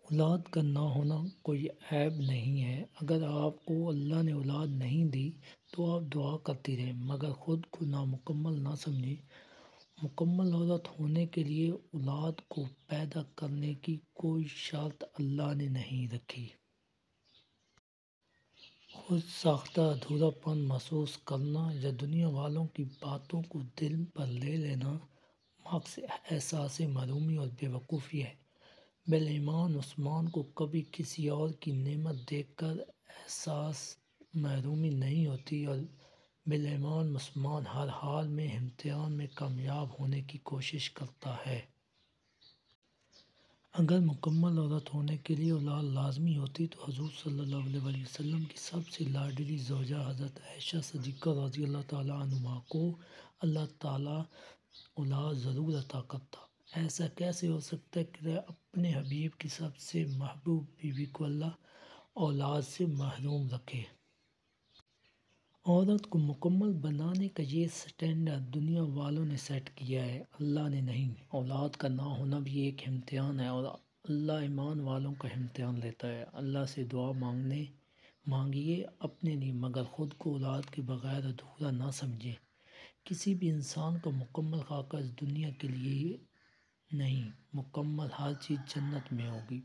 اولاد کا نہ ہونا کوئی عیب نہیں ہے۔ اگر آپ کو اللہ نے اولاد نہیں دی تو آپ دعا کرتی رہیں، مگر خود کو نامکمل نہ سمجھیں۔ مکمل عورت ہونے کے لیے اولاد کو پیدا کرنے کی کوئی شرط اللہ نے نہیں رکھی۔ خود ساختہ ادھورا پن محسوس کرنا یا دنیا والوں کی باتوں کو دل پر لے لینا محض احساس محرومی اور بے وقوفی ہے۔ بالایمان عثمان کو کبھی کسی اور کی نعمت دیکھ کر احساس محرومی نہیں ہوتی، اور بالایمان عثمان ہر حال میں امتحان میں کامیاب ہونے کی کوشش کرتا ہے۔ اگر مکمل عورت ہونے کے لیے اولاد لازمی ہوتی تو حضور صلی اللہ علیہ وسلم کی سب سے لاڈلی زوجہ حضرت عائشہ صدیقہ رضی اللہ تعالیٰ عنہا کو اللہ تعالیٰ اولاد ضرور عطا کرتا۔ ایسا کیسے ہو سکتا ہے کہ اپنے حبیب کی سب سے محبوب بیوی کو اللہ اولاد سے محروم رکھے؟ عورت کو مکمل بنانے کا یہ سٹینڈرڈ دنیا والوں نے سیٹ کیا ہے، اللہ نے نہیں۔ اولاد کا نہ ہونا بھی ایک امتحان ہے، اور اللہ ایمان والوں کا امتحان لیتا ہے۔ اللہ سے دعا مانگیے اپنے لیے، مگر خود کو اولاد کے بغیر ادھورا نہ سمجھیں۔ کسی بھی انسان کا مکمل خاکہ اس دنیا کے لیے نہیں، مکمل ہر چیز جنت میں ہوگی۔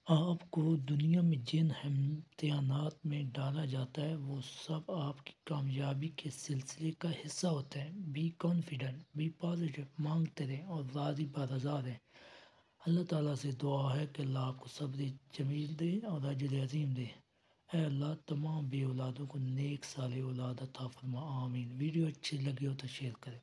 آپ کو دنیا میں جن امتحانات میں ڈالا جاتا ہے وہ سب آپ کی کامیابی کے سلسلے کا حصہ ہوتے ہیں۔ بی کانفیڈنٹ، بی پازیٹیو، مانگتے رہیں اور راضی برضا رہیں۔ اللہ تعالیٰ سے دعا ہے کہ اللہ آپ کو صبر جمیل دے اور اجر عظیم دے۔ اے اللہ تمام بے اولادوں کو نیک صالح اولاد عطا فرما، آمین۔ ویڈیو اچھی لگی ہو تو شیئر کریں۔